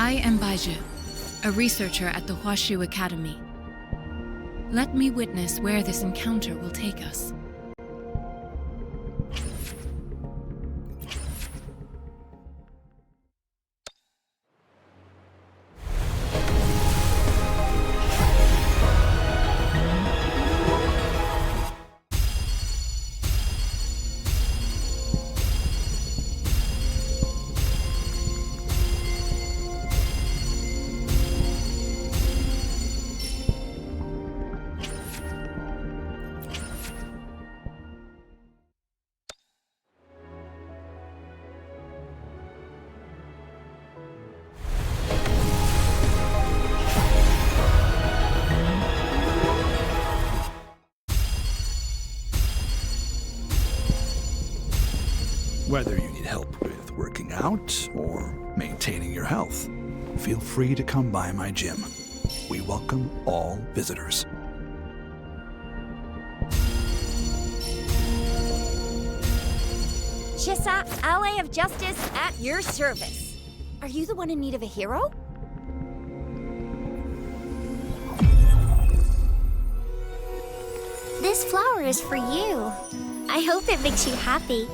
I am Baiju, a researcher at the Huashu Academy. Let me witness where this encounter will take us. Whether you need help with working out or maintaining your health, feel free to come by my gym. We welcome all visitors. Shisa, Ally of Justice, at your service. Are you the one in need of a hero? This flower is for you. I hope it makes you happy.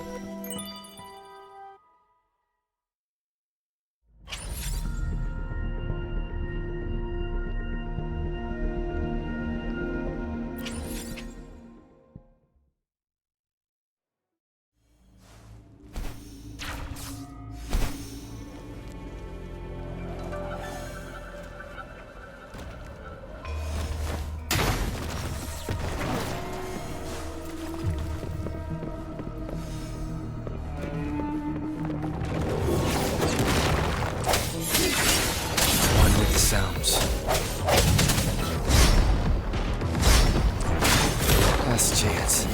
Sounds. Last chance.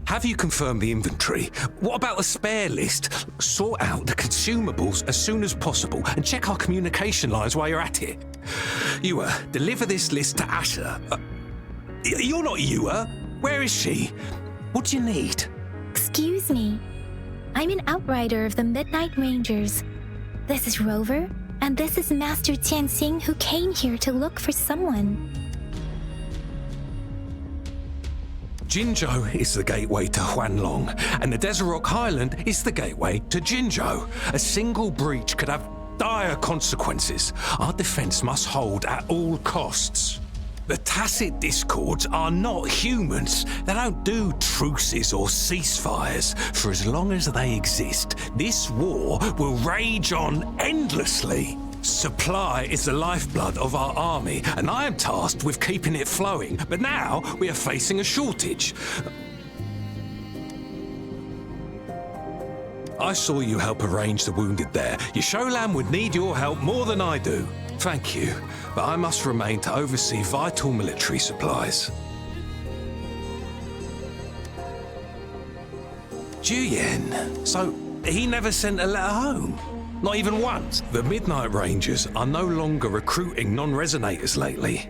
Have you confirmed the inventory? What about the spare list? Sort out the consumables as soon as possible and check our communication lines while you're at it. Yua, deliver this list to Asher. You're not Yua. Where is she? What do you need? Excuse me. I'm an outrider of the Midnight Rangers. This is Rover, and this is Master Tianxing, who came here to look for someone. Jinzhou is the gateway to Huanlong, and the Desert Rock Highland is the gateway to Jinzhou. A single breach could have dire consequences. Our defense must hold at all costs. The tacit discords are not humans. They don't do truces or ceasefires. For as long as they exist, this war will rage on endlessly. Supply is the lifeblood of our army, and I am tasked with keeping it flowing. But now we are facing a shortage. I saw you help arrange the wounded there. Yasholan would need your help more than I do. Thank you, but I must remain to oversee vital military supplies. Juyen, so he never sent a letter home? Not even once. The Midnight Rangers are no longer recruiting non-resonators lately.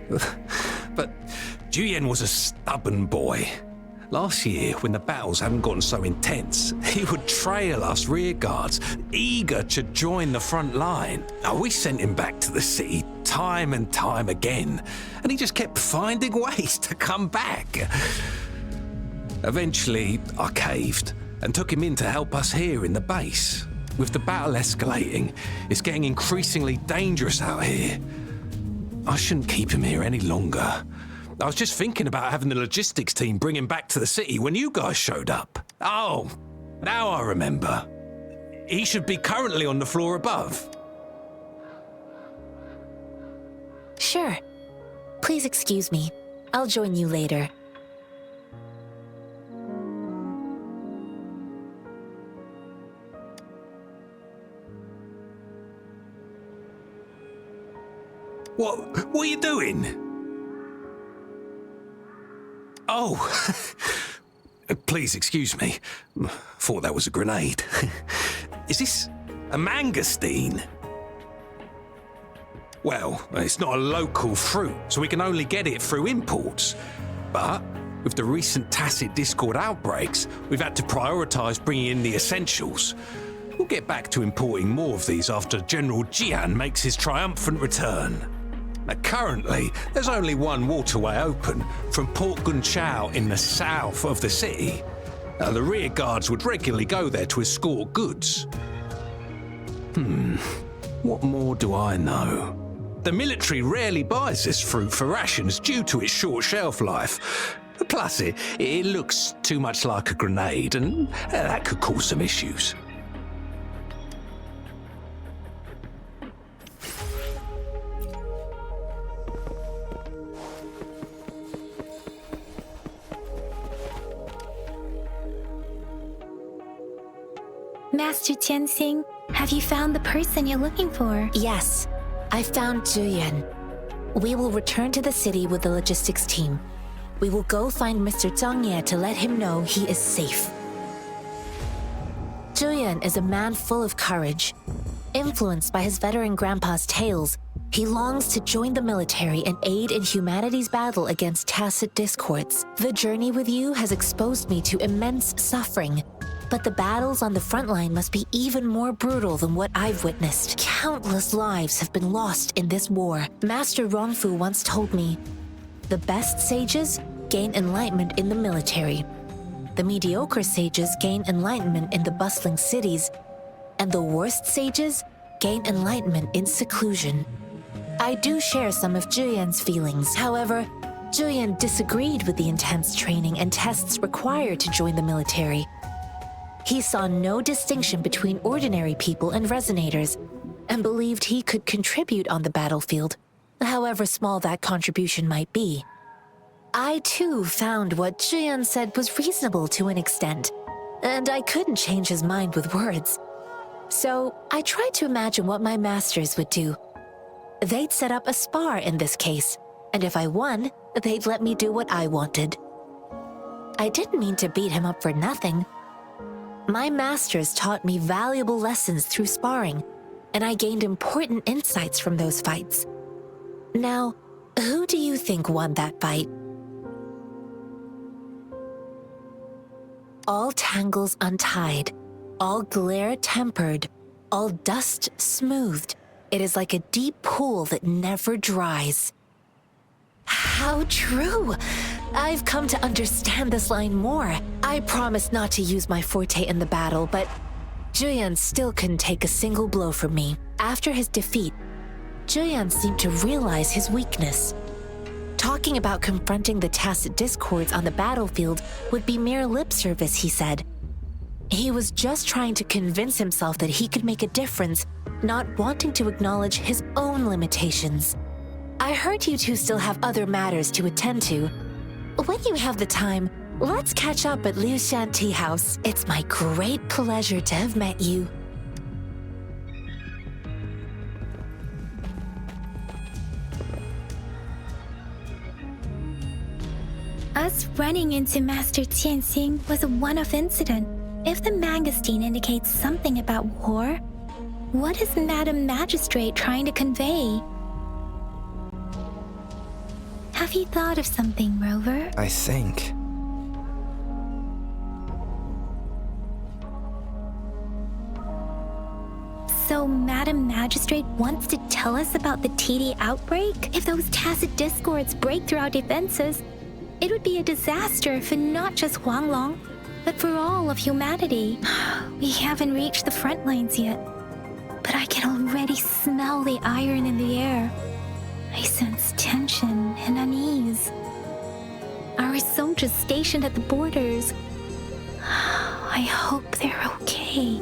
But Juyen was a stubborn boy. Last year, when the battles hadn't gotten so intense, he would trail us rearguards, eager to join the front line. Now, we sent him back to the city time and time again, and he just kept finding ways to come back. Eventually, I caved and took him in to help us here in the base. With the battle escalating, it's getting increasingly dangerous out here. I shouldn't keep him here any longer. I was just thinking about having the logistics team bring him back to the city when you guys showed up. Oh, now I remember. He should be currently on the floor above. Sure. Please excuse me. I'll join you later. What are you doing? Oh! Please excuse me. Thought that was a grenade. Is this a mangosteen? Well, it's not a local fruit, so we can only get it through imports. But with the recent tacit discord outbreaks, we've had to prioritise bringing in the essentials. We'll get back to importing more of these after General Jian makes his triumphant return. Now, currently, there's only one waterway open from Port Gunchao in the south of the city. Now, the rear guards would regularly go there to escort goods. What more do I know? The military rarely buys this fruit for rations due to its short shelf life. Plus, it looks too much like a grenade, and that could cause some issues. Master Tianxing, have you found the person you're looking for? Yes, I found Zhuyan. We will return to the city with the logistics team. We will go find Mr. Zhang Ye to let him know he is safe. Zhuyan is a man full of courage. Influenced by his veteran grandpa's tales, he longs to join the military and aid in humanity's battle against tacit discords. The journey with you has exposed me to immense suffering, but the battles on the front line must be even more brutal than what I've witnessed. Countless lives have been lost in this war. Master Rongfu once told me, the best sages gain enlightenment in the military. The mediocre sages gain enlightenment in the bustling cities, and the worst sages gain enlightenment in seclusion. I do share some of Zhuyan's feelings. However, Zhuyan disagreed with the intense training and tests required to join the military. He saw no distinction between ordinary people and resonators, and believed he could contribute on the battlefield, however small that contribution might be. I too found what Zhuyan said was reasonable to an extent, and I couldn't change his mind with words. So I tried to imagine what my masters would do. They'd set up a spar in this case, and if I won, they'd let me do what I wanted. I didn't mean to beat him up for nothing. My masters taught me valuable lessons through sparring, and I gained important insights from those fights. Now, who do you think won that fight? All tangles untied, all glare tempered, all dust smoothed. It is like a deep pool that never dries. How true! I've come to understand this line more. I promised not to use my forte in the battle, but Zhuyan still couldn't take a single blow from me. After his defeat, Zhuyan seemed to realize his weakness. Talking about confronting the tacit discords on the battlefield would be mere lip service, he said. He was just trying to convince himself that he could make a difference, not wanting to acknowledge his own limitations. I heard you two still have other matters to attend to. When you have the time, let's catch up at Liu Shan Tea House. It's my great pleasure to have met you. Us running into Master Tianxing was a one-off incident. If the mangosteen indicates something about war, what is Madam Magistrate trying to convey? Have you thought of something, Rover? I think. So Madam Magistrate wants to tell us about the TD outbreak? If those tacit discords break through our defenses, it would be a disaster for not just Huanglong, but for all of humanity. We haven't reached the front lines yet, but I can already smell the iron in the air. I sense tension and unease. Our soldiers stationed at the borders, I hope they're okay.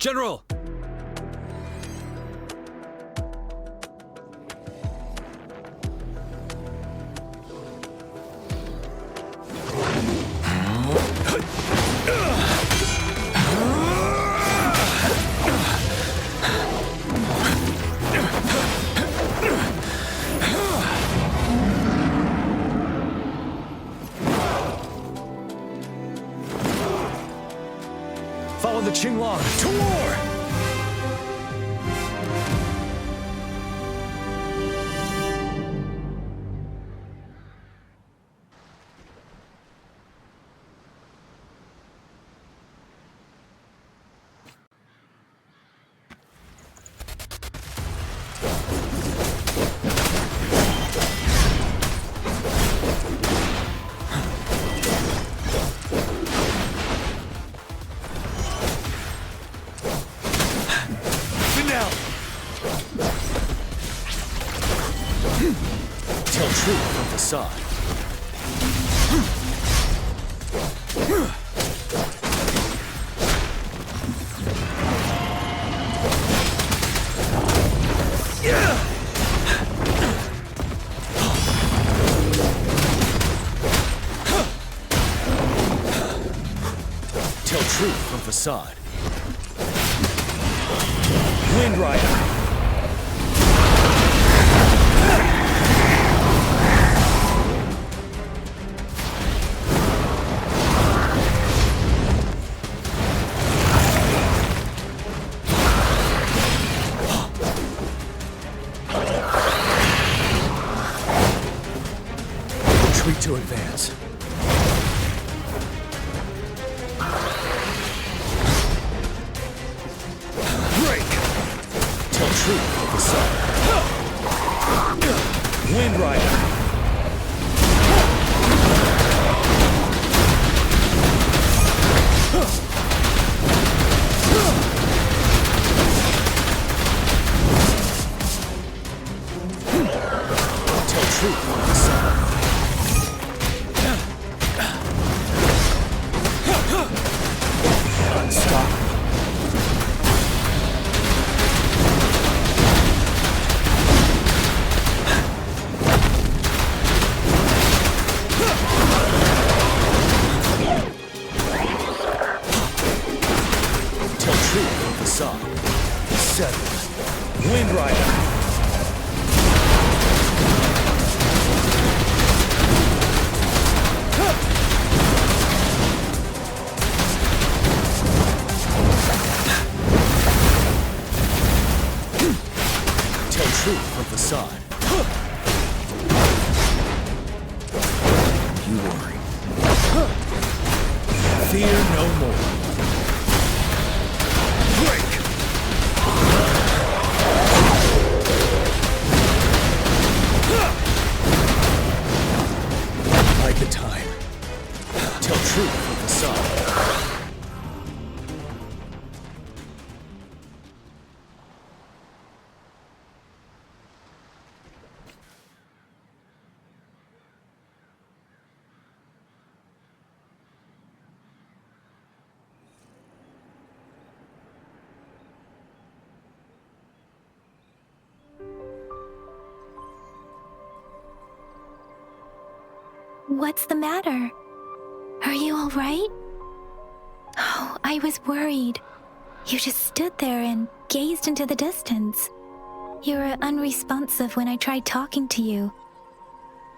General! Follow the Qinglong to war! Tell truth from facade. Tell truth from facade. Wind Rider. Retreat to advance. Break! Tell truth of the sun. Wind Rider. Tell truth of the sun. Unstoppable. Tell truth of the song. Settle. Wind Rider. Truth from facade. You worry. Fear no more. Break! Like the time. Tell truth from facade. What's the matter? Are you all right? Oh, I was worried. You just stood there and gazed into the distance. You were unresponsive when I tried talking to you.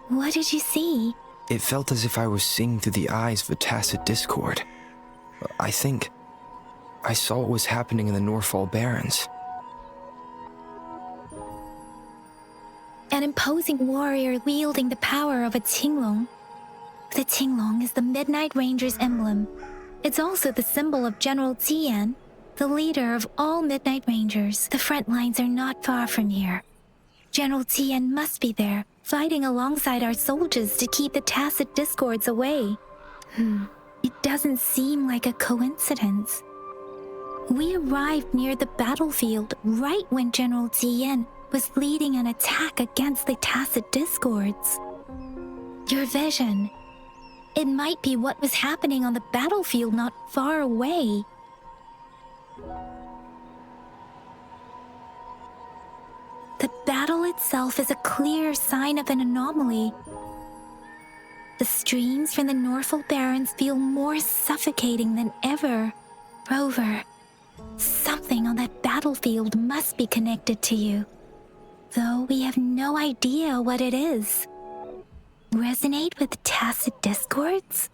What did you see? It felt as if I was seeing through the eyes of a tacit discord. I think I saw what was happening in the Norfall Barrens. An imposing warrior wielding the power of a Qinglong. The Qinglong is the Midnight Ranger's emblem. It's also the symbol of General Tian, the leader of all Midnight Rangers. The front lines are not far from here. General Tian must be there, fighting alongside our soldiers to keep the tacit discords away. It doesn't seem like a coincidence. We arrived near the battlefield right when General Tian was leading an attack against the tacit discords. Your vision. It might be what was happening on the battlefield not far away. battle itself is a clear sign of an anomaly. The streams from the Norfolk Barrens feel more suffocating than ever. Rover, something on that battlefield must be connected to you, though we have no idea what it is. Resonate with tacit discords?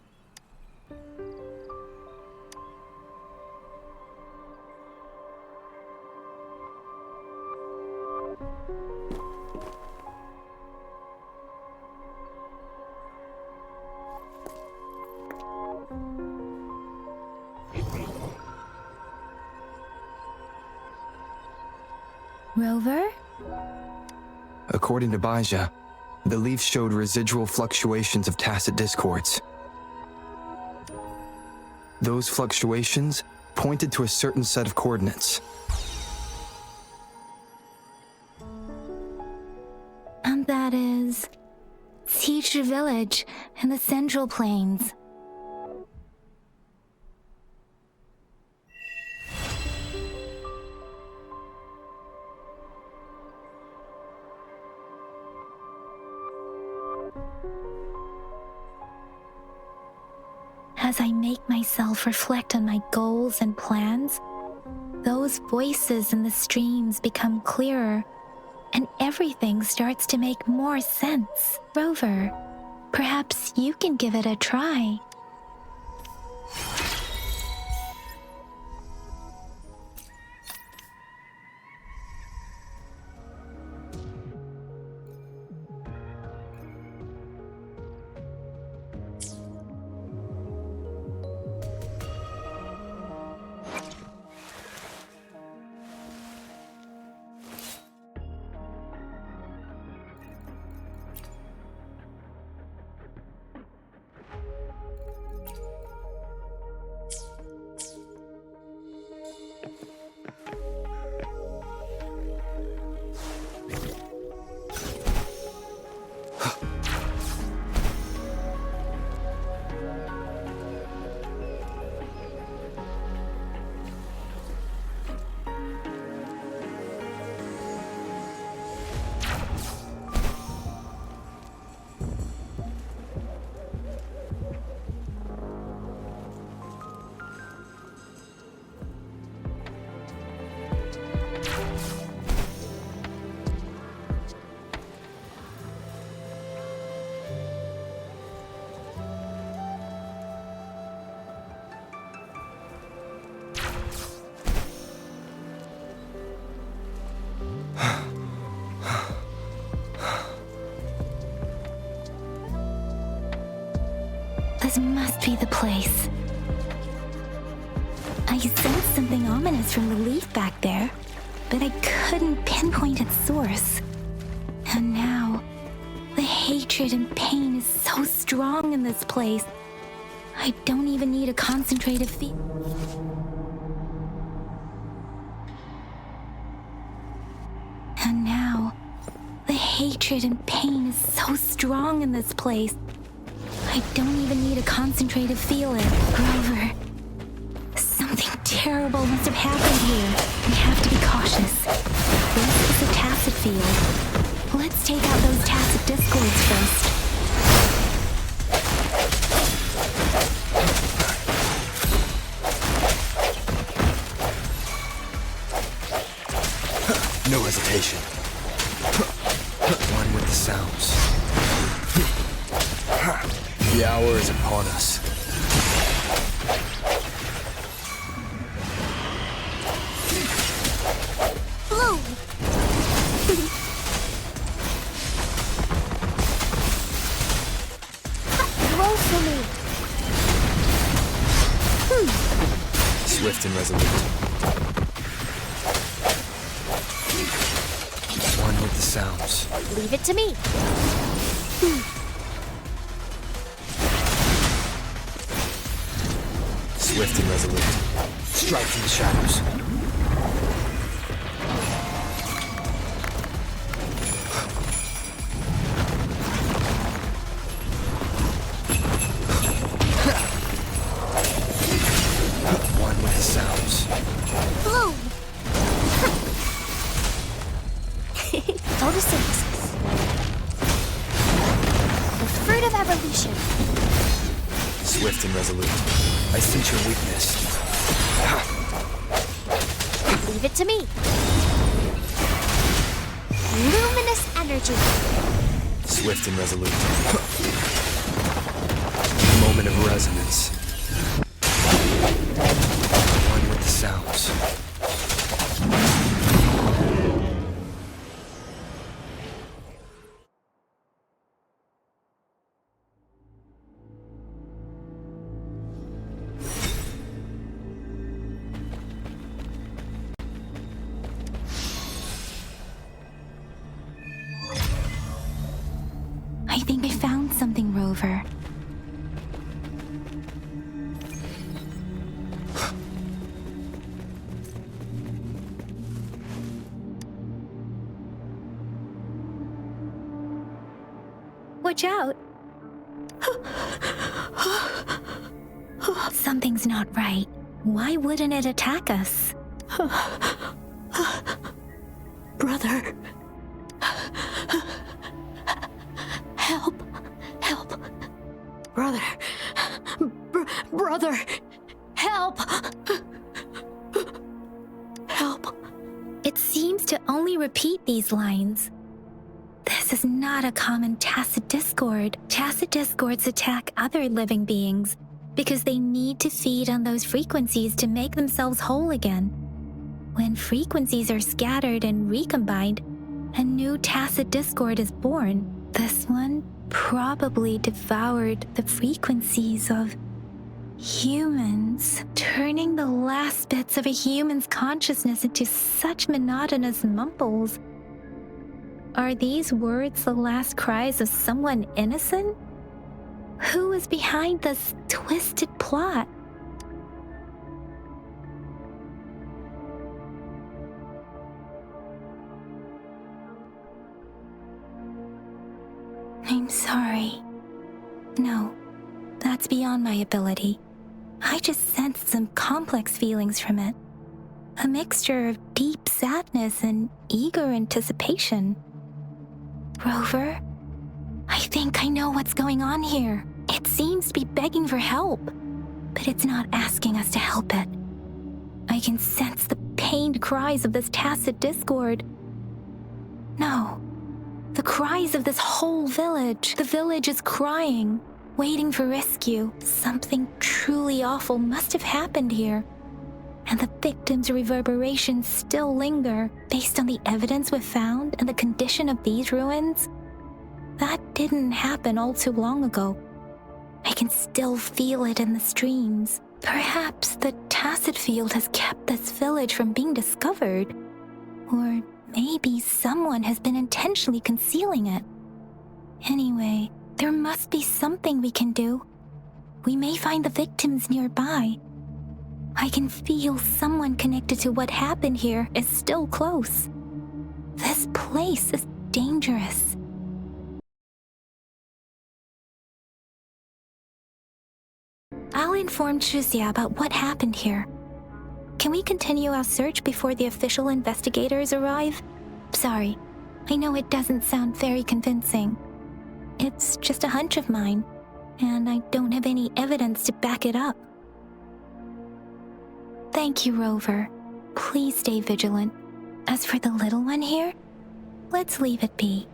Rover? According to Baija, the leaf showed residual fluctuations of tacit discords. Those fluctuations pointed to a certain set of coordinates. And that is Teacher Village in the Central Plains. As I make myself reflect on my goals and plans, those voices in the streams become clearer, and everything starts to make more sense. Rover, perhaps you can give it a try. This must be the place. I sensed something ominous from the leaf back there, but I couldn't pinpoint its source. And now, the hatred and pain is so strong in this place. I don't even need a concentrated feel. And now, the hatred and pain is so strong in this place. I don't even need a concentrated feeling. Grover, something terrible must have happened here. We have to be cautious. This is a tacit field. Let's take out those tacit discords first. No hesitation. One with the sounds. The hour is upon us. Blue! Roll for me! Swift and resolute. One with the sounds. Leave it to me. Swift and resolute. Strike from the shadows. One with the sounds. Blue! Notice Swift and resolute. I sense your weakness. Leave it to me. Luminous energy. Swift and resolute. Moment of resonance. One with the sounds. I think I found something, Rover. Watch out! Something's not right. Why wouldn't it attack us? Brother. Help. Help. Brother. Brother. Help. Help. It seems to only repeat these lines. This is not a common tacit discord. Tacit discords attack other living beings because they need to feed on those frequencies to make themselves whole again. When frequencies are scattered and recombined, a new tacit discord is born. This one probably devoured the frequencies of humans, turning the last bits of a human's consciousness into such monotonous mumbles. Are these words the last cries of someone innocent? Who is behind this twisted plot? I'm sorry. No, that's beyond my ability. I just sensed some complex feelings from it. A mixture of deep sadness and eager anticipation. Rover, I think I know what's going on here. It seems to be begging for help, but it's not asking us to help it. I can sense the pained cries of this tacit discord. No, the cries of this whole village. The village is crying, waiting for rescue. Something truly awful must have happened here. And the victims' reverberations still linger. Based on the evidence we've found and the condition of these ruins, that didn't happen all too long ago. I can still feel it in the streams. Perhaps the tacit field has kept this village from being discovered. Or maybe someone has been intentionally concealing it. Anyway, there must be something we can do. We may find the victims nearby. I can feel someone connected to what happened here is still close. This place is dangerous. I'll inform Chuzia about what happened here. Can we continue our search before the official investigators arrive? Sorry, I know it doesn't sound very convincing. It's just a hunch of mine, and I don't have any evidence to back it up. Thank you, Rover. Please stay vigilant. As for the little one here, let's leave it be.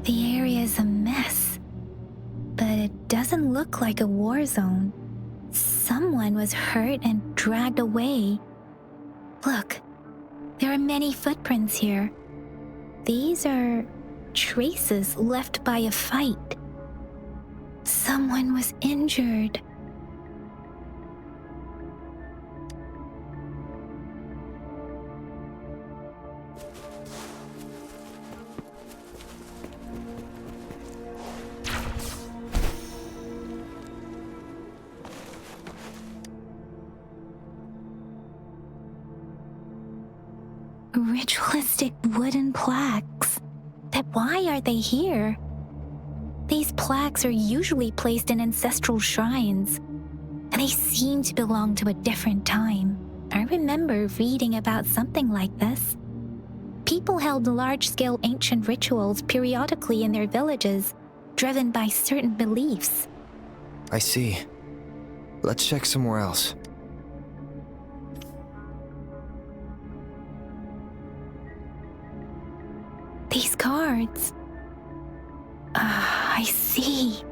The area is a mess, but it doesn't look like a war zone. Someone was hurt and dragged away. Look, there are many footprints here. These are traces left by a fight. Someone was injured. Ritualistic wooden plaques. But why are they here? These plaques are usually placed in ancestral shrines, and they seem to belong to a different time. I remember reading about something like this. People held large-scale ancient rituals periodically in their villages, driven by certain beliefs. I see. Let's check somewhere else. These cards. I see.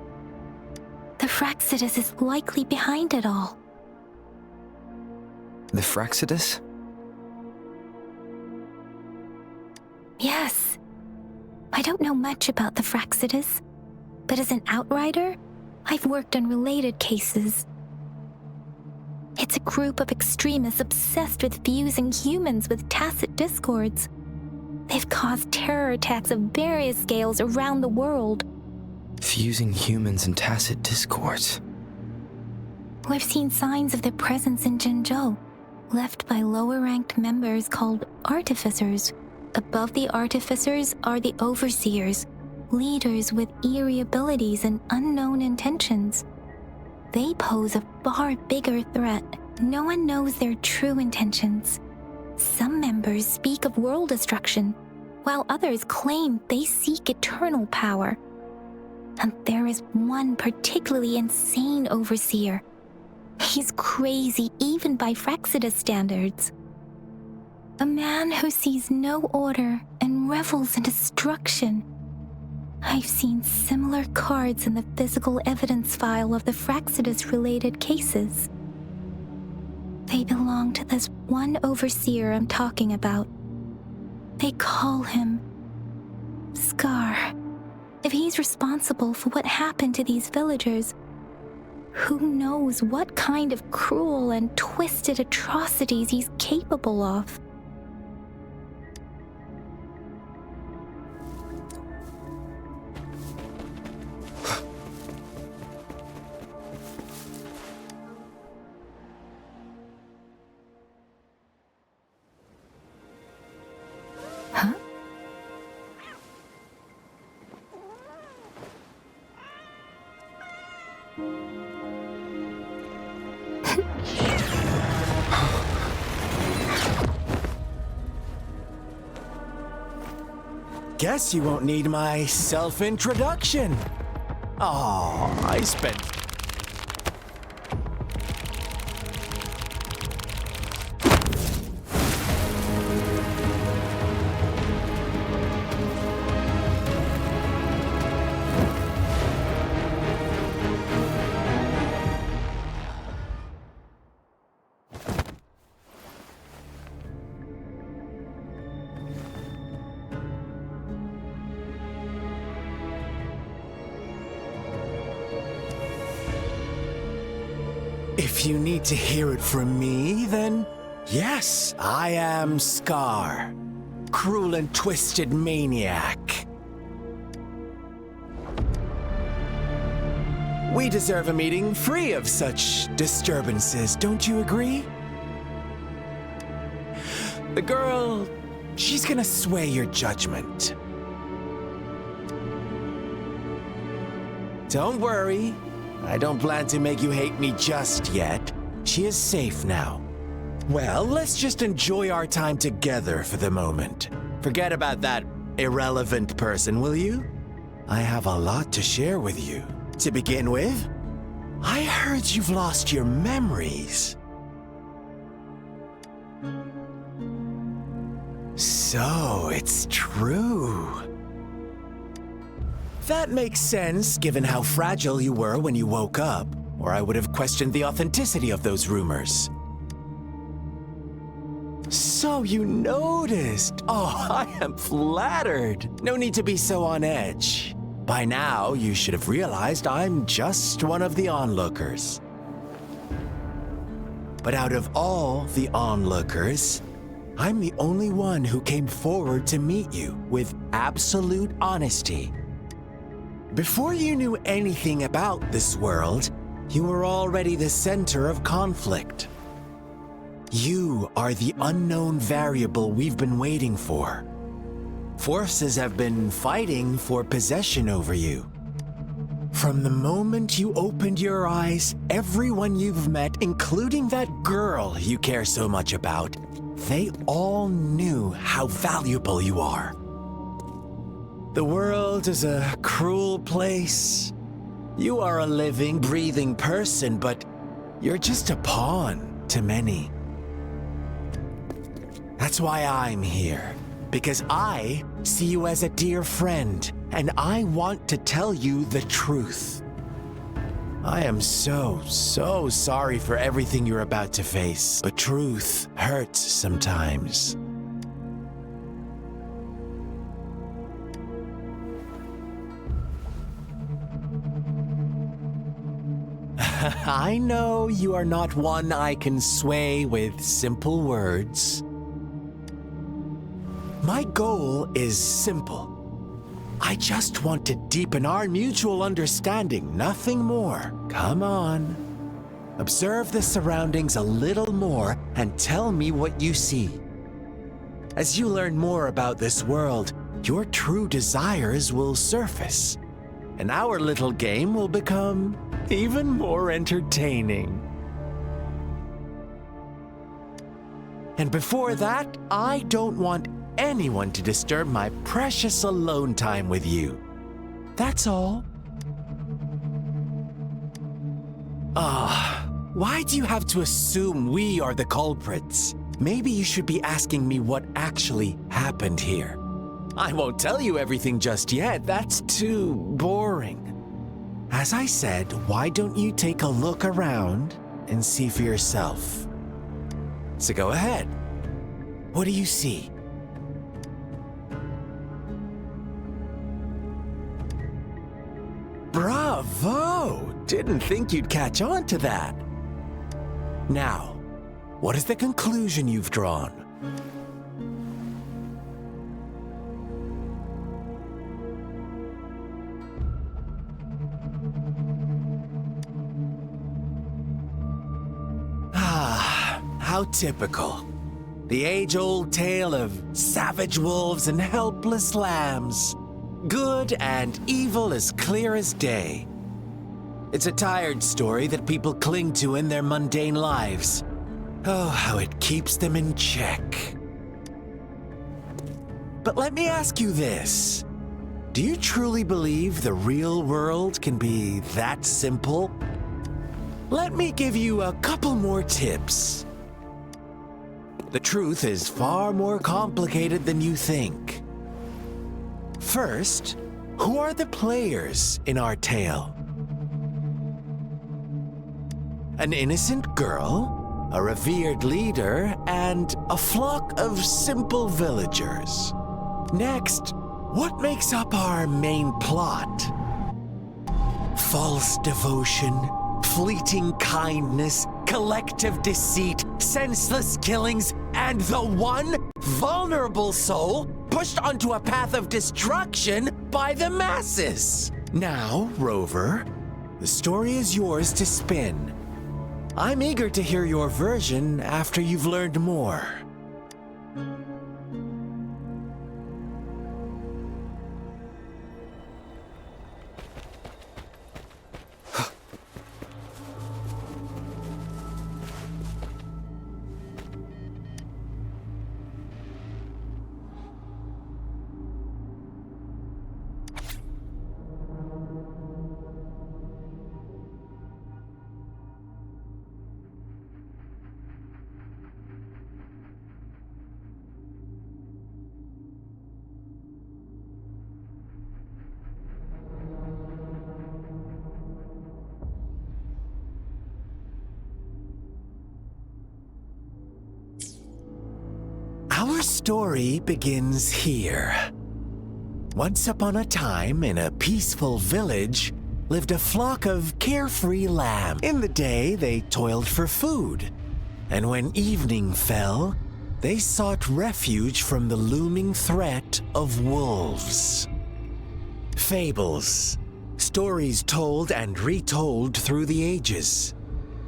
The Fraxidus is likely behind it all. The Fraxidus? Yes. I don't know much about the Fraxidus, but as an outrider, I've worked on related cases. It's a group of extremists obsessed with fusing humans with tacit discords. They've caused terror attacks of various scales around the world. Fusing humans and tacit discords. We've seen signs of their presence in Jinzhou, left by lower-ranked members called artificers. Above the artificers are the overseers, leaders with eerie abilities and unknown intentions. They pose a far bigger threat. No one knows their true intentions. Some members speak of world destruction, while others claim they seek eternal power. And there is one particularly insane overseer. He's crazy even by Fraxidus standards. A man who sees no order and revels in destruction. I've seen similar cards in the physical evidence file of the Fraxidus-related cases. They belong to this one overseer I'm talking about. They call him Scar. If he's responsible for what happened to these villagers, who knows what kind of cruel and twisted atrocities he's capable of? Huh? Guess you won't need my self-introduction. Oh, I spent... If you need to hear it from me, then yes, I am Scar, cruel and twisted maniac. We deserve a meeting free of such disturbances, don't you agree? The girl, she's gonna sway your judgment. Don't worry. I don't plan to make you hate me just yet. She is safe now. Well, let's just enjoy our time together for the moment. Forget about that irrelevant person, will you? I have a lot to share with you. To begin with, I heard you've lost your memories. So, it's true. That makes sense, given how fragile you were when you woke up, or I would have questioned the authenticity of those rumors. So you noticed. Oh, I am flattered. No need to be so on edge. By now, you should have realized I'm just one of the onlookers. But out of all the onlookers, I'm the only one who came forward to meet you with absolute honesty. Before you knew anything about this world, you were already the center of conflict. You are the unknown variable we've been waiting for. Forces have been fighting for possession over you. From the moment you opened your eyes, everyone you've met, including that girl you care so much about, they all knew how valuable you are. The world is a cruel place. You are a living, breathing person, but you're just a pawn to many. That's why I'm here, because I see you as a dear friend, and I want to tell you the truth. I am so sorry for everything you're about to face, but truth hurts sometimes. I know you are not one I can sway with simple words. My goal is simple. I just want to deepen our mutual understanding, nothing more. Come on. Observe the surroundings a little more and tell me what you see. As you learn more about this world, your true desires will surface, and our little game will become even more entertaining. And before that, I don't want anyone to disturb my precious alone time with you. That's all. Why do you have to assume we are the culprits? Maybe you should be asking me what actually happened here. I won't tell you everything just yet, that's too boring. As I said, why don't you take a look around and see for yourself? So go ahead. What do you see? Bravo! Didn't think you'd catch on to that. Now, what is the conclusion you've drawn? How typical. The age-old tale of savage wolves and helpless lambs. Good and evil as clear as day. It's a tired story that people cling to in their mundane lives. Oh, how it keeps them in check. But let me ask you this. Do you truly believe the real world can be that simple? Let me give you a couple more tips. The truth is far more complicated than you think. First, who are the players in our tale? An innocent girl, a revered leader, and a flock of simple villagers. Next, what makes up our main plot? False devotion, fleeting kindness, collective deceit, senseless killings, and the one vulnerable soul pushed onto a path of destruction by the masses. Now, Rover, the story is yours to spin. I'm eager to hear your version after you've learned more. Our story begins here. Once upon a time, in a peaceful village, lived a flock of carefree lambs. In the day, they toiled for food, and when evening fell, they sought refuge from the looming threat of wolves. Fables, stories told and retold through the ages.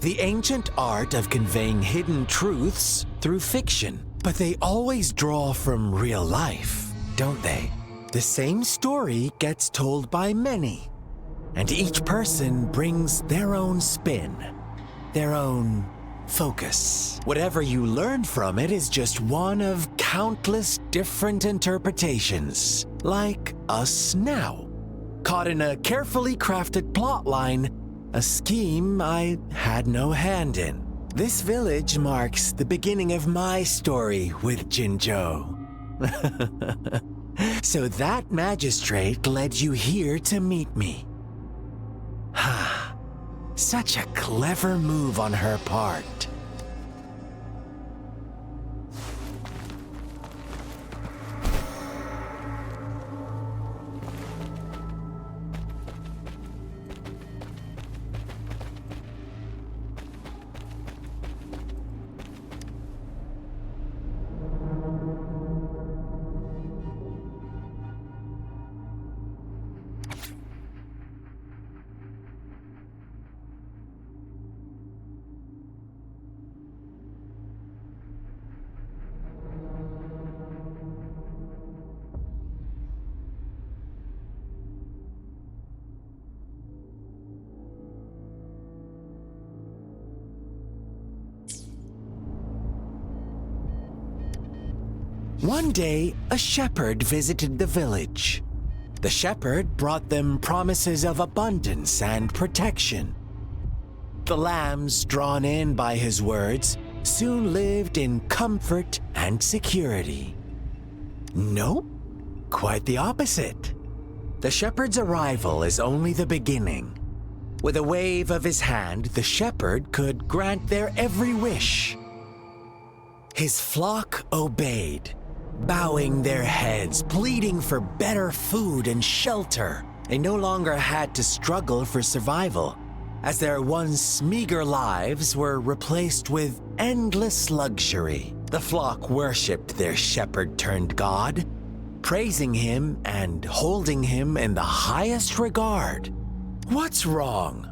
The ancient art of conveying hidden truths through fiction. But they always draw from real life, don't they? The same story gets told by many. and each person brings their own spin, their own focus. Whatever you learn from it is just one of countless different interpretations, like us now, caught in a carefully crafted plotline, a scheme I had no hand in. This village marks the beginning of my story with Jinzhou. So that magistrate led you here to meet me. Ha! Such a clever move on her part. One day, a shepherd visited the village. The shepherd brought them promises of abundance and protection. The lambs, drawn in by his words, soon lived in comfort and security. Nope, quite the opposite. The shepherd's arrival is only the beginning. With a wave of his hand, the shepherd could grant their every wish. His flock obeyed, bowing their heads, pleading for better food and shelter. They no longer had to struggle for survival, as their once meager lives were replaced with endless luxury. The flock worshipped their shepherd-turned-god, praising him and holding him in the highest regard. What's wrong?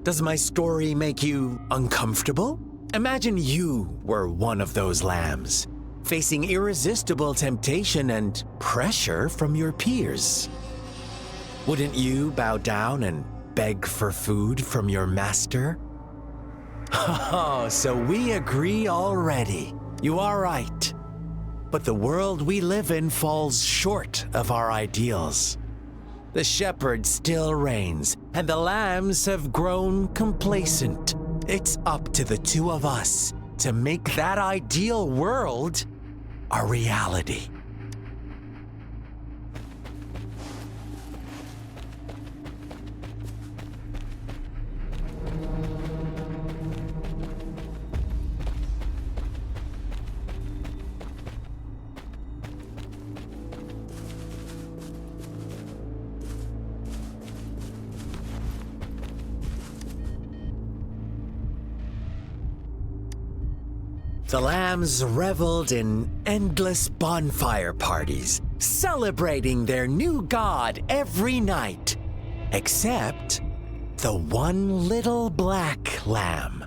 Does my story make you uncomfortable? Imagine you were one of those lambs, facing irresistible temptation and pressure from your peers. Wouldn't you bow down and beg for food from your master? Oh, so we agree already. You are right. But the world we live in falls short of our ideals. The shepherd still reigns, and the lambs have grown complacent. It's up to the two of us to make that ideal world a reality. The lambs reveled in endless bonfire parties, celebrating their new god every night, except the one little black lamb.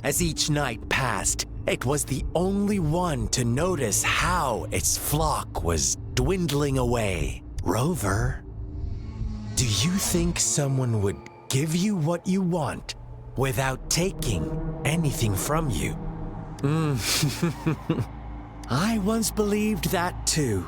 As each night passed, it was the only one to notice how its flock was dwindling away. Rover, do you think someone would give you what you want without taking anything from you? I once believed that too.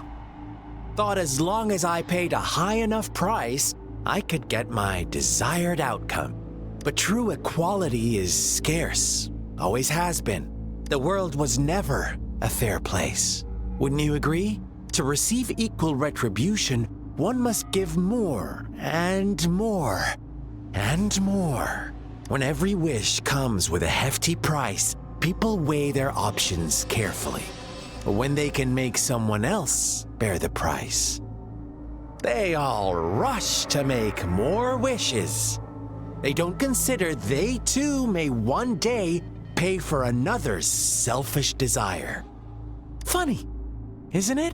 Thought as long as I paid a high enough price, I could get my desired outcome. But true equality is scarce, always has been. The world was never a fair place. Wouldn't you agree? To receive equal retribution, one must give more and more and more. When every wish comes with a hefty price, people weigh their options carefully. When they can make someone else bear the price, they all rush to make more wishes. They don't consider they too may one day pay for another's selfish desire. Funny, isn't it?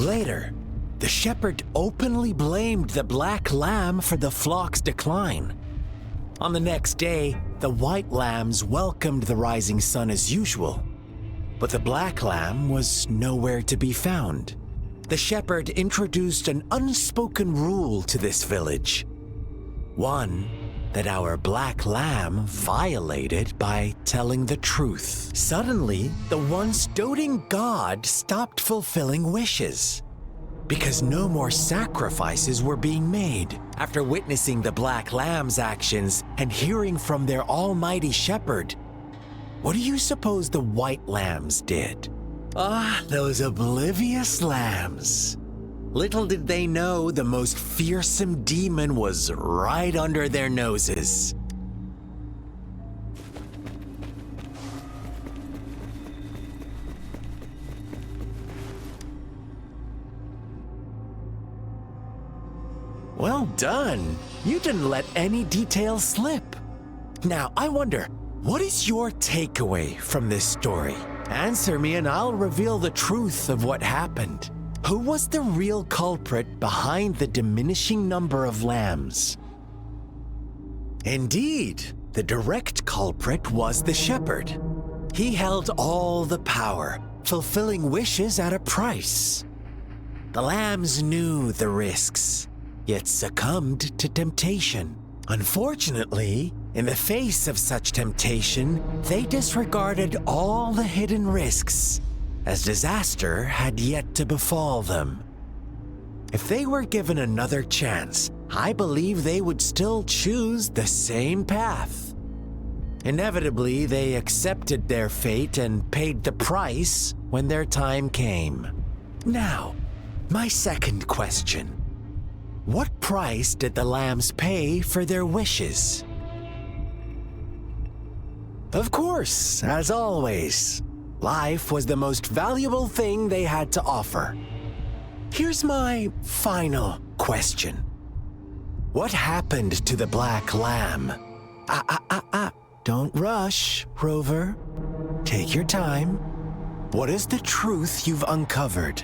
Later, the shepherd openly blamed the black lamb for the flock's decline. On the next day, the white lambs welcomed the rising sun as usual, but the black lamb was nowhere to be found. The shepherd introduced an unspoken rule to this village. One that our black lamb violated by telling the truth. Suddenly, the once doting god stopped fulfilling wishes because no more sacrifices were being made. After witnessing the black lamb's actions and hearing from their almighty shepherd, what do you suppose the white lambs did? Those oblivious lambs. Little did they know the most fearsome demon was right under their noses. Well done. You didn't let any details slip. Now, I wonder, what is your takeaway from this story? Answer me and I'll reveal the truth of what happened. Who was the real culprit behind the diminishing number of lambs? Indeed, the direct culprit was the shepherd. He held all the power, fulfilling wishes at a price. The lambs knew the risks, yet succumbed to temptation. Unfortunately, in the face of such temptation, they disregarded all the hidden risks, as disaster had yet to befall them. If they were given another chance, I believe they would still choose the same path. Inevitably, they accepted their fate and paid the price when their time came. Now, my second question. What price did the lambs pay for their wishes? Of course, as always, life was the most valuable thing they had to offer. Here's my final question. What happened to the black lamb? Don't rush, Rover. Take your time. What is the truth you've uncovered?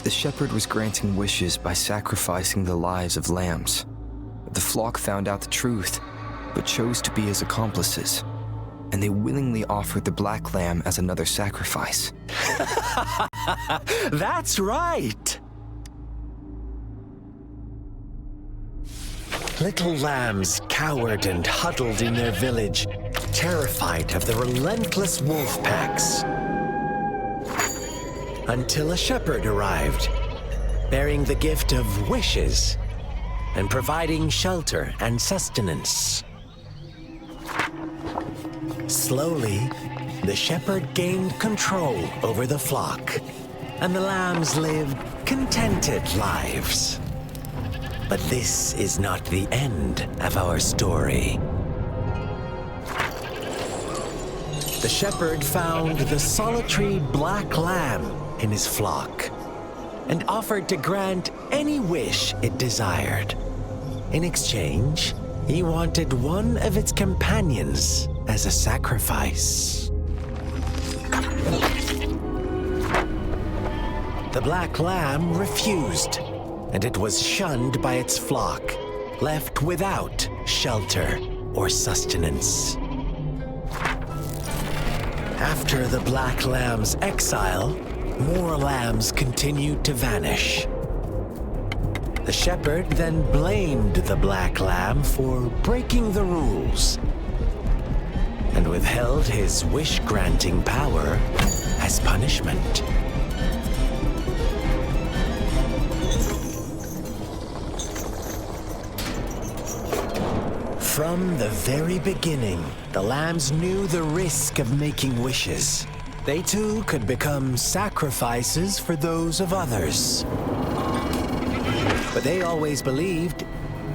The shepherd was granting wishes by sacrificing the lives of lambs. The flock found out the truth, but chose to be his accomplices, and they willingly offered the black lamb as another sacrifice. That's right! Little lambs cowered and huddled in their village, terrified of the relentless wolf packs. Until a shepherd arrived, bearing the gift of wishes and providing shelter and sustenance. Slowly, the shepherd gained control over the flock, and the lambs lived contented lives. But this is not the end of our story. The shepherd found the solitary black lamb in his flock and offered to grant any wish it desired. In exchange, he wanted one of its companions as a sacrifice. The black lamb refused, and it was shunned by its flock, left without shelter or sustenance. After the black lamb's exile, more lambs continued to vanish. The shepherd then blamed the black lamb for breaking the rules and withheld his wish-granting power as punishment. From the very beginning, the lambs knew the risk of making wishes. They too could become sacrifices for those of others. but they always believed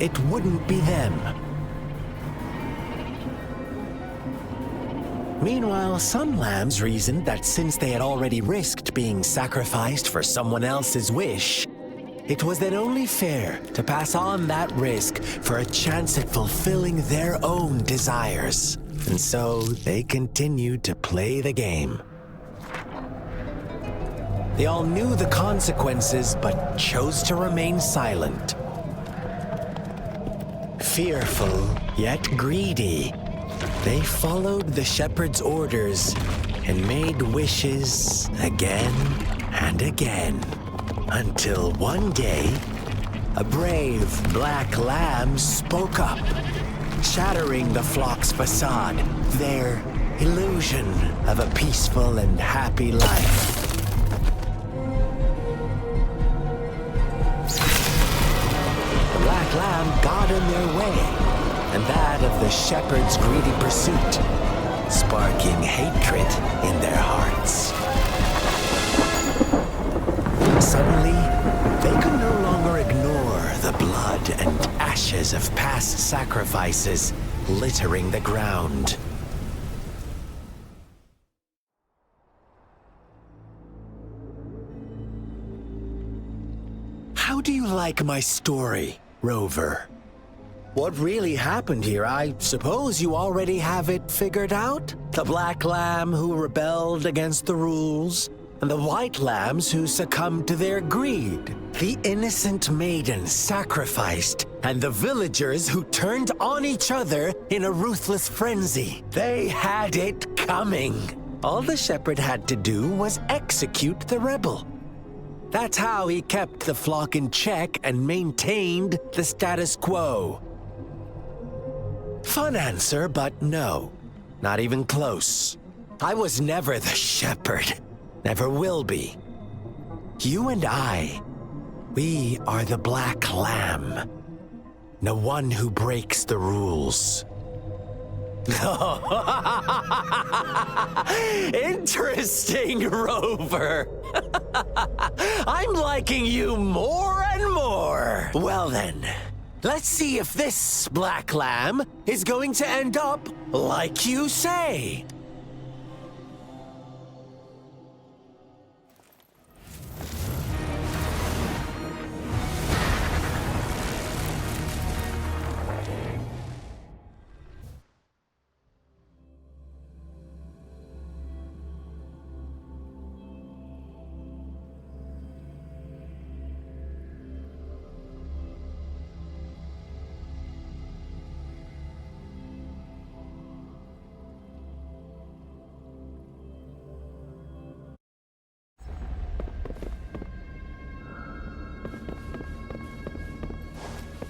it wouldn't be them. Meanwhile, some lambs reasoned that since they had already risked being sacrificed for someone else's wish, it was then only fair to pass on that risk for a chance at fulfilling their own desires. And so they continued to play the game. They all knew the consequences, but chose to remain silent. Fearful, yet greedy, they followed the shepherd's orders and made wishes again and again. Until one day, a brave black lamb spoke up, shattering the flock's facade, their illusion of a peaceful and happy life. The black lamb got in their way, and that of the shepherd's greedy pursuit, sparking hatred in their hearts. Suddenly, they could no longer ignore the blood and ashes of past sacrifices littering the ground. How do you like my story, Rover? What really happened here? I suppose you already have it figured out? The black lamb who rebelled against the rules, and the white lambs who succumbed to their greed. The innocent maiden sacrificed, and the villagers who turned on each other in a ruthless frenzy. They had it coming. All the shepherd had to do was execute the rebel. That's how he kept the flock in check and maintained the status quo. Fun answer, but no. Not even close. I was never the shepherd. Never will be. You and I, we are the black lamb. The one who breaks the rules. Interesting, Rover. I'm liking you more and more. Well then, let's see if this black lamb is going to end up like you say.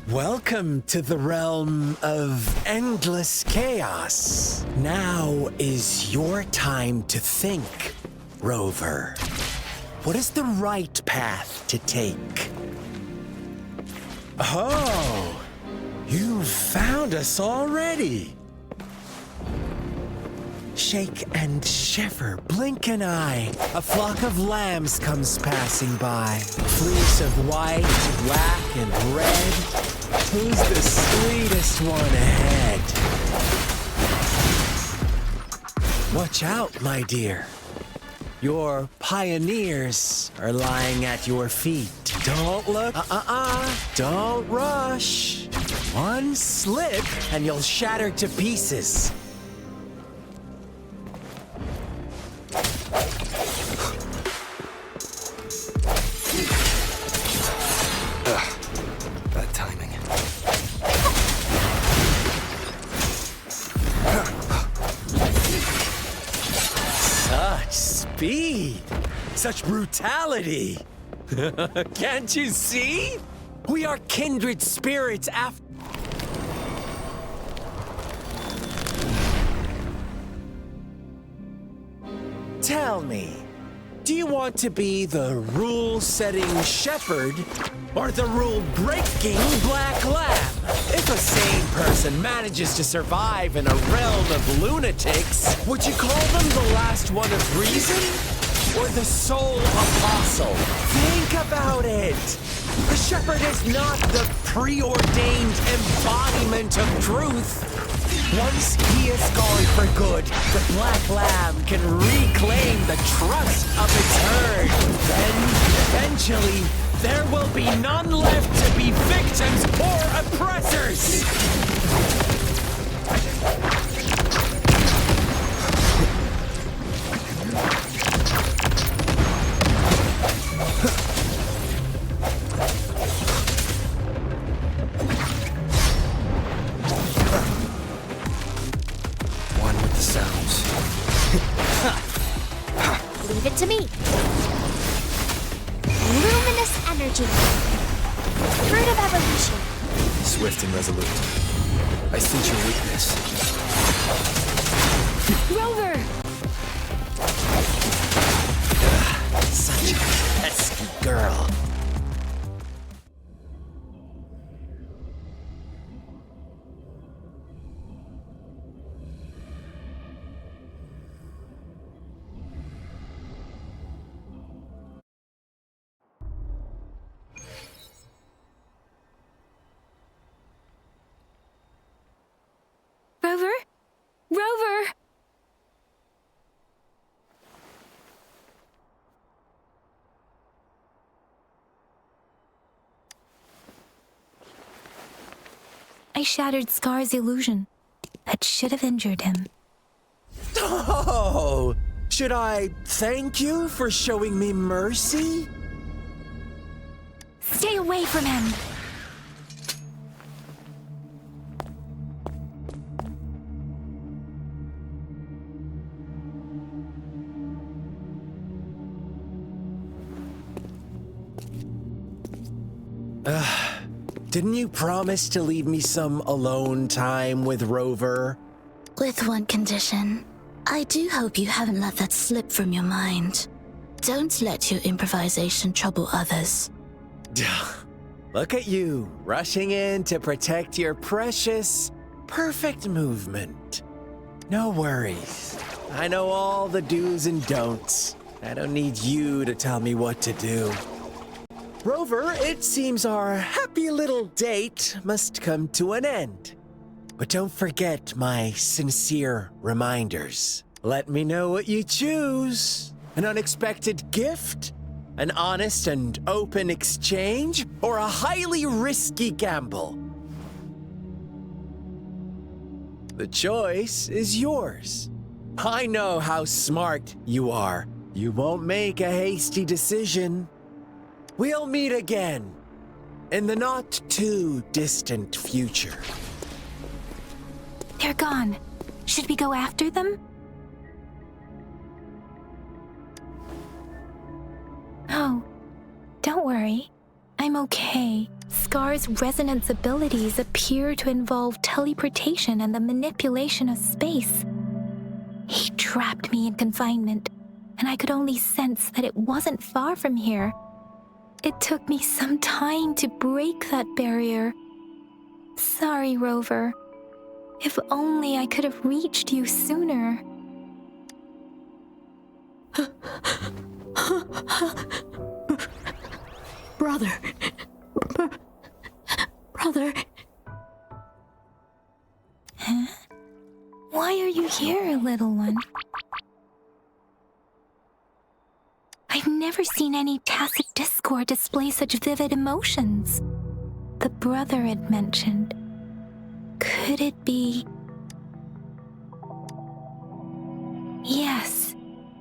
Welcome to the realm of endless chaos. Now is your time to think, Rover. What is the right path to take? Oh, you've found us already. Shake and shiver, blink an eye. A flock of lambs comes passing by. Fleece of white, black, and red. Who's the sweetest one ahead? Watch out, my dear. Your pioneers are lying at your feet. Don't look. Don't rush. One slip and you'll shatter to pieces. Bad timing. Such speed! Such brutality! Can't you see? We are kindred spirits after... Tell me, do you want to be the rule-setting shepherd or the rule-breaking black lamb? If a sane person manages to survive in a realm of lunatics, would you call them the last one of reason? Or the sole apostle? Think about it! The shepherd is not the preordained embodiment of truth. Once he is gone for good, the black lamb can reclaim the trust of its herd. Then, eventually, there will be none left to be victims or oppressors! One with the sounds. Leave it to me. Luminous energy. Fruit of evolution. Swift and resolute. I sense your weakness. Rover! Such a pesky girl. Rover? Rover! I shattered Scar's illusion. That should have injured him. Oh! Should I thank you for showing me mercy? Stay away from him! Didn't you promise to leave me some alone time with Rover? With one condition. I do hope you haven't let that slip from your mind. Don't let your improvisation trouble others. Look at you, rushing in to protect your precious, perfect movement. No worries. I know all the do's and don'ts. I don't need you to tell me what to do. Rover, it seems our happy little date must come to an end. But don't forget my sincere reminders. Let me know what you choose. An unexpected gift? An honest and open exchange? Or a highly risky gamble? The choice is yours. I know how smart you are. You won't make a hasty decision. We'll meet again in the not too distant future. They're gone. Should we go after them? Oh, don't worry. I'm okay. Scar's resonance abilities appear to involve teleportation and the manipulation of space. He trapped me in confinement, and I could only sense that it wasn't far from here. It took me some time to break that barrier. Sorry, Rover. If only I could have reached you sooner. Brother. Brother. Huh? Why are you here, little one? I've never seen any tacit discord display such vivid emotions. The brother had mentioned. Could it be... Yes,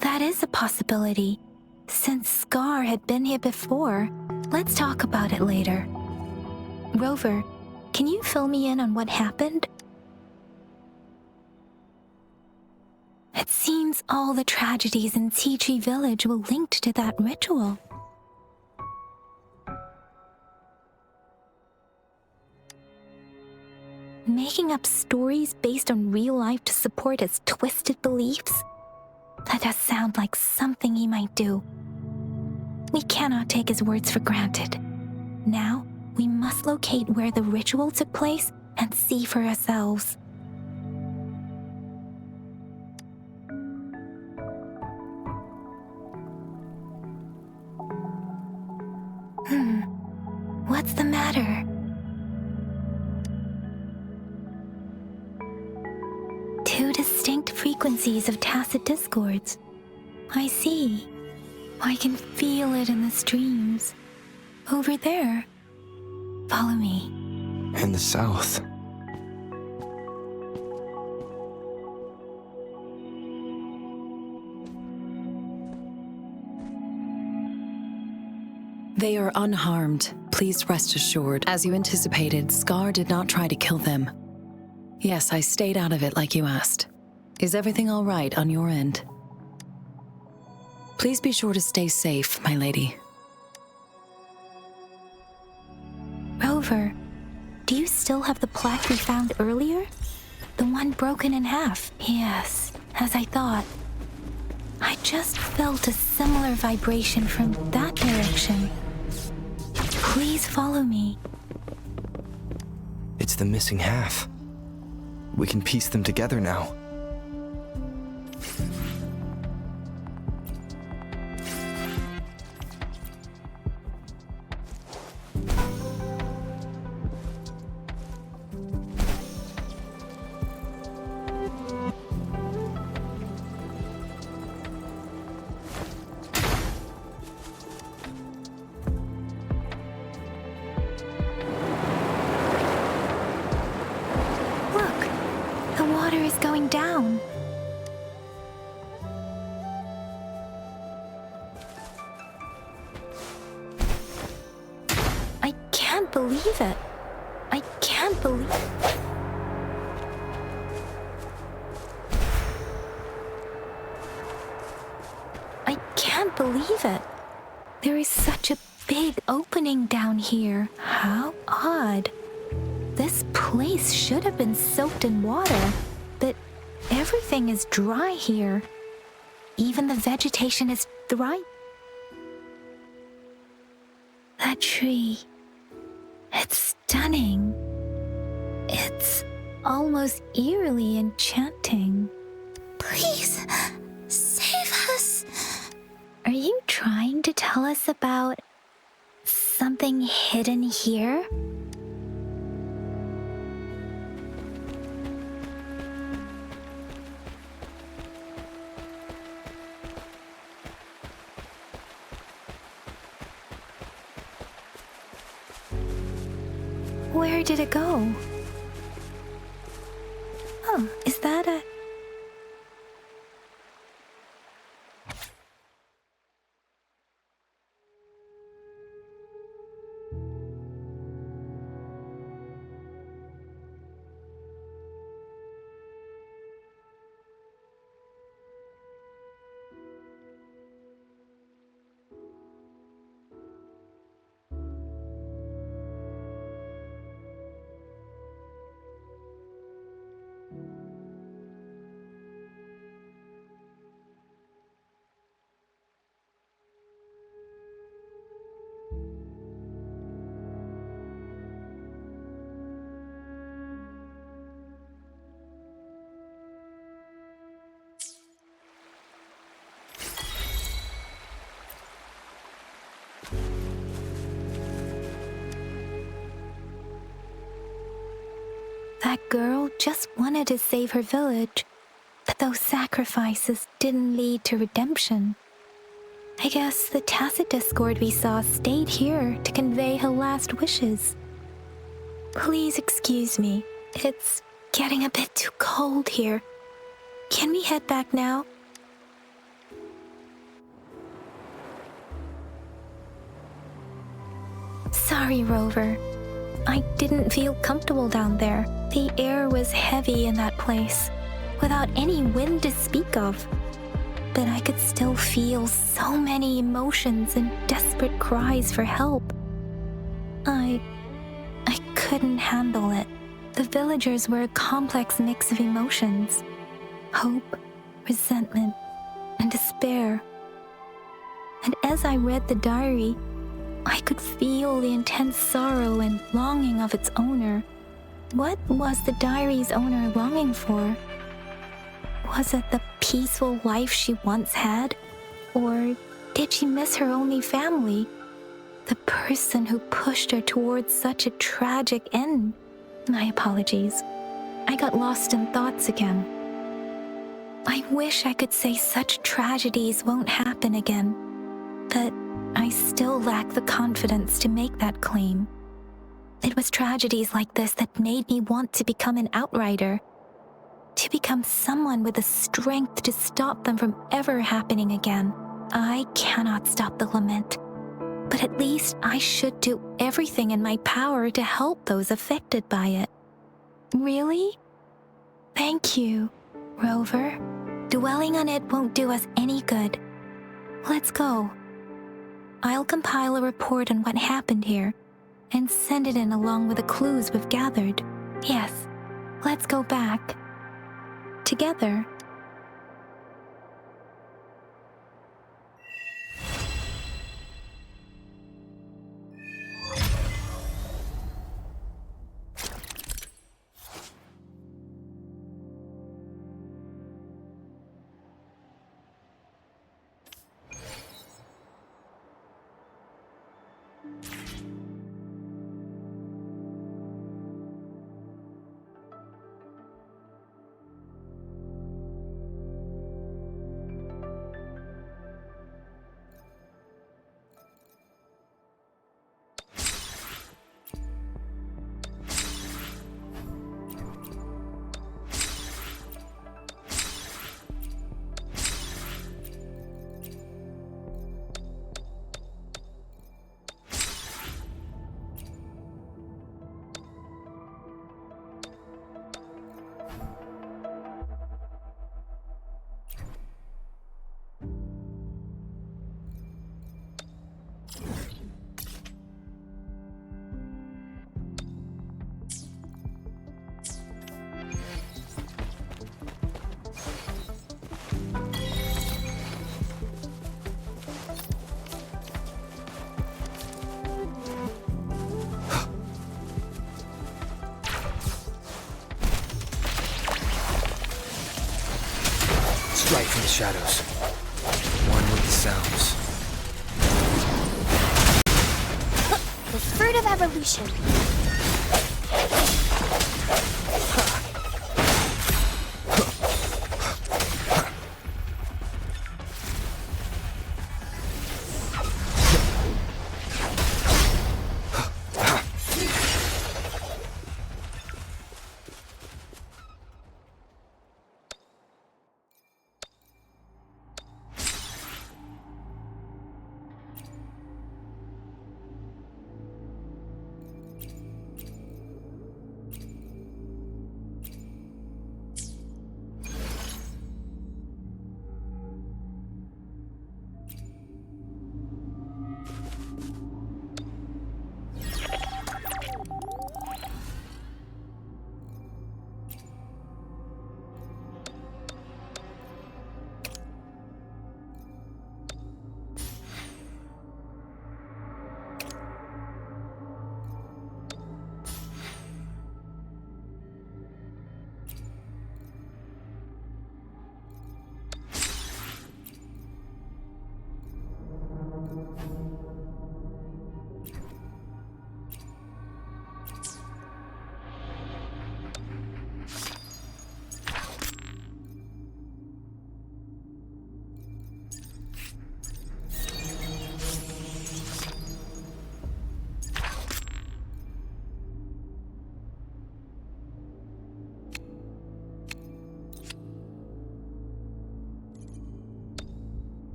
that is a possibility. Since Scar had been here before, let's talk about it later. Rover, can you fill me in on what happened? It seems all the tragedies in Tea Tree Village were linked to that ritual. Making up stories based on real life to support his twisted beliefs? That does sound like something he might do. We cannot take his words for granted. Now, we must locate where the ritual took place and see for ourselves. better. Two distinct frequencies of tacit discords. I see. I can feel it in the streams. Over there. Follow me. In the south. They are unharmed. Please rest assured. As you anticipated, Scar did not try to kill them. Yes, I stayed out of it like you asked. Is everything all right on your end? Please be sure to stay safe, my lady. Rover, do you still have the plaque we found earlier? The one broken in half? Yes, as I thought. I just felt a similar vibration from that direction. Please follow me. It's the missing half. We can piece them together now. Is going down. I can't believe it. I can't believe it. I can't believe it. There is such a big opening down here. How odd. This place should have been soaked in water. But everything is dry here. Even the vegetation is dry. That tree. It's stunning. It's almost eerily enchanting. Please, save us. Are you trying to tell us about something hidden here? Where did it go? Oh, is that a... That girl just wanted to save her village, but those sacrifices didn't lead to redemption. I guess the tacit discord we saw stayed here to convey her last wishes. Please excuse me. It's getting a bit too cold here. Can we head back now? Sorry, Rover. I didn't feel comfortable down there. The air was heavy in that place, without any wind to speak of. But I could still feel so many emotions and desperate cries for help. I couldn't handle it. The villagers were a complex mix of emotions. Hope, resentment, and despair. And as I read the diary, I could feel the intense sorrow and longing of its owner. What was the diary's owner longing for? Was it the peaceful life she once had? Or did she miss her only family? The person who pushed her towards such a tragic end. My apologies. I got lost in thoughts again. I wish I could say such tragedies won't happen again, but I still lack the confidence to make that claim. It was tragedies like this that made me want to become an outrider, to become someone with the strength to stop them from ever happening again. I cannot stop the lament, but at least I should do everything in my power to help those affected by it. Really? Thank you, Rover. Dwelling on it won't do us any good. Let's go. I'll compile a report on what happened here and send it in along with the clues we've gathered. Yes, let's go back. Together. Strike from the shadows. One with the sounds. The fruit of evolution.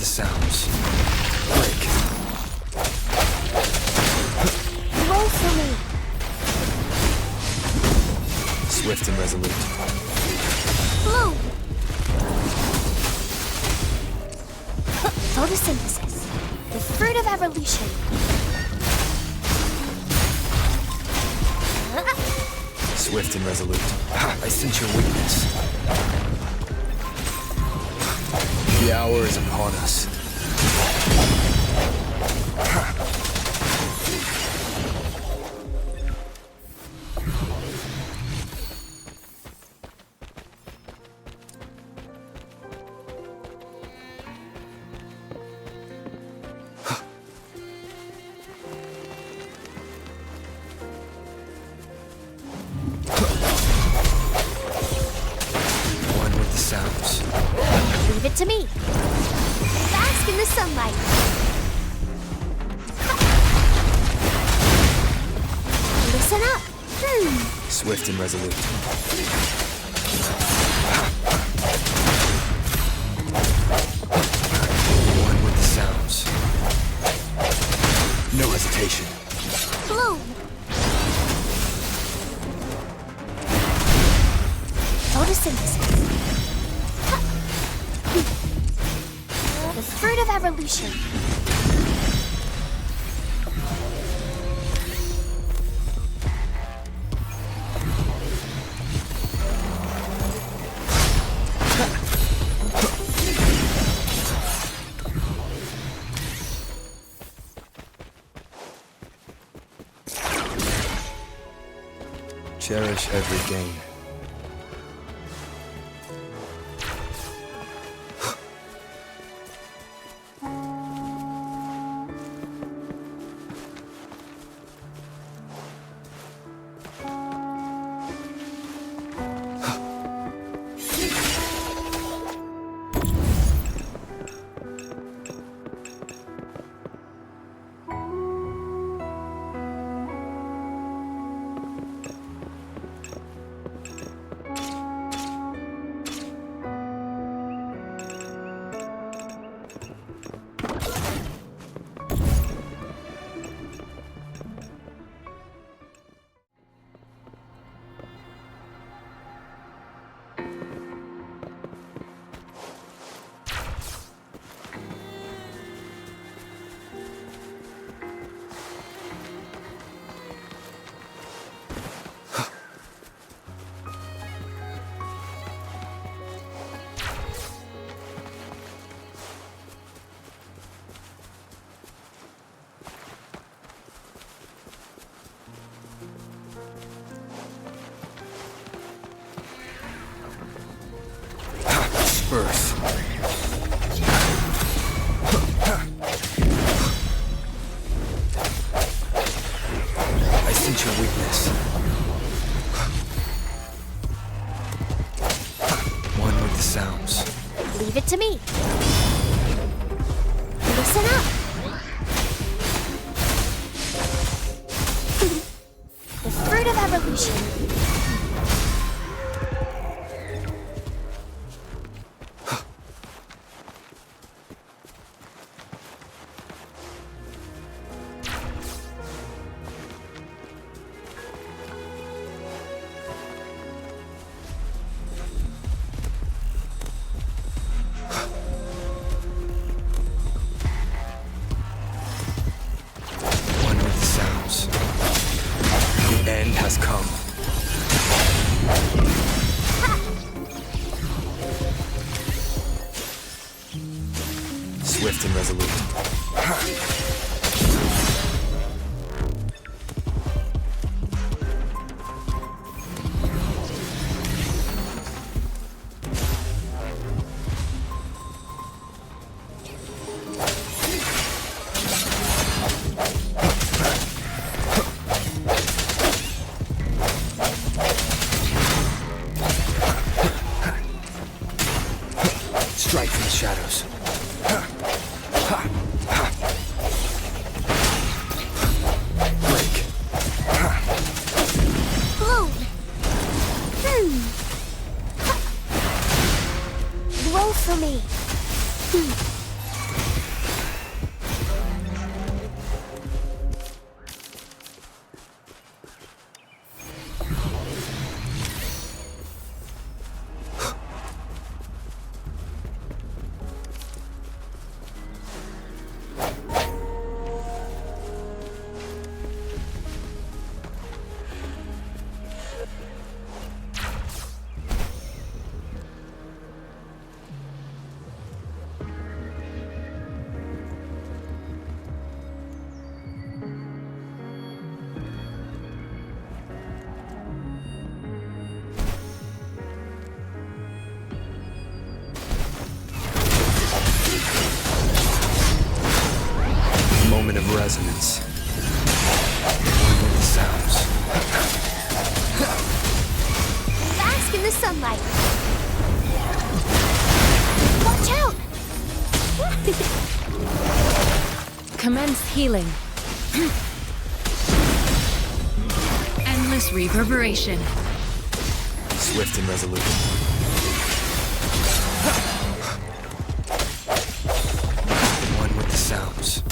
the sounds. Break. Roll for me. Swift and resolute. Bloom. Photosynthesis. The fruit of evolution. Swift and resolute. Ha! I sense your weakness. The hour is upon us. Sounds. Leave it to me. Bask in the sunlight. Listen up. Swift and resolute. One with the sounds. No hesitation. Bloom. Photosynthesis. The fruit of evolution. Cherish every gain. Earth. I sense your weakness. One with the sounds. Leave it to me. Listen up. The fruit of evolution. The end has come. Swift and resolute. Strike from the shadows. Break. Bloom. Roll for me. resonance. One with the sounds. Bask in the sunlight. Watch out! Commence healing. Endless reverberation. Swift and resolute. One with the sounds.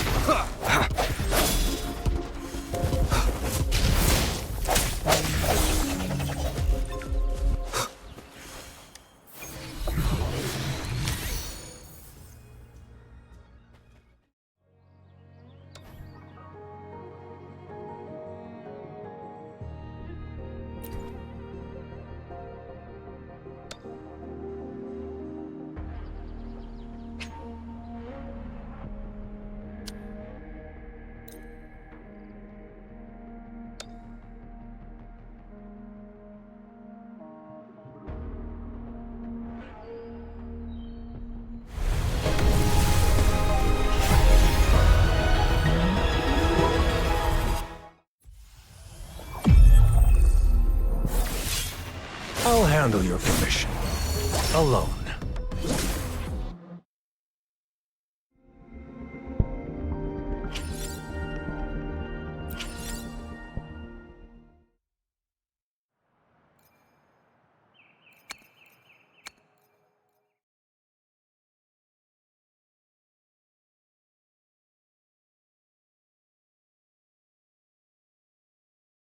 I'll handle your commission. Alone.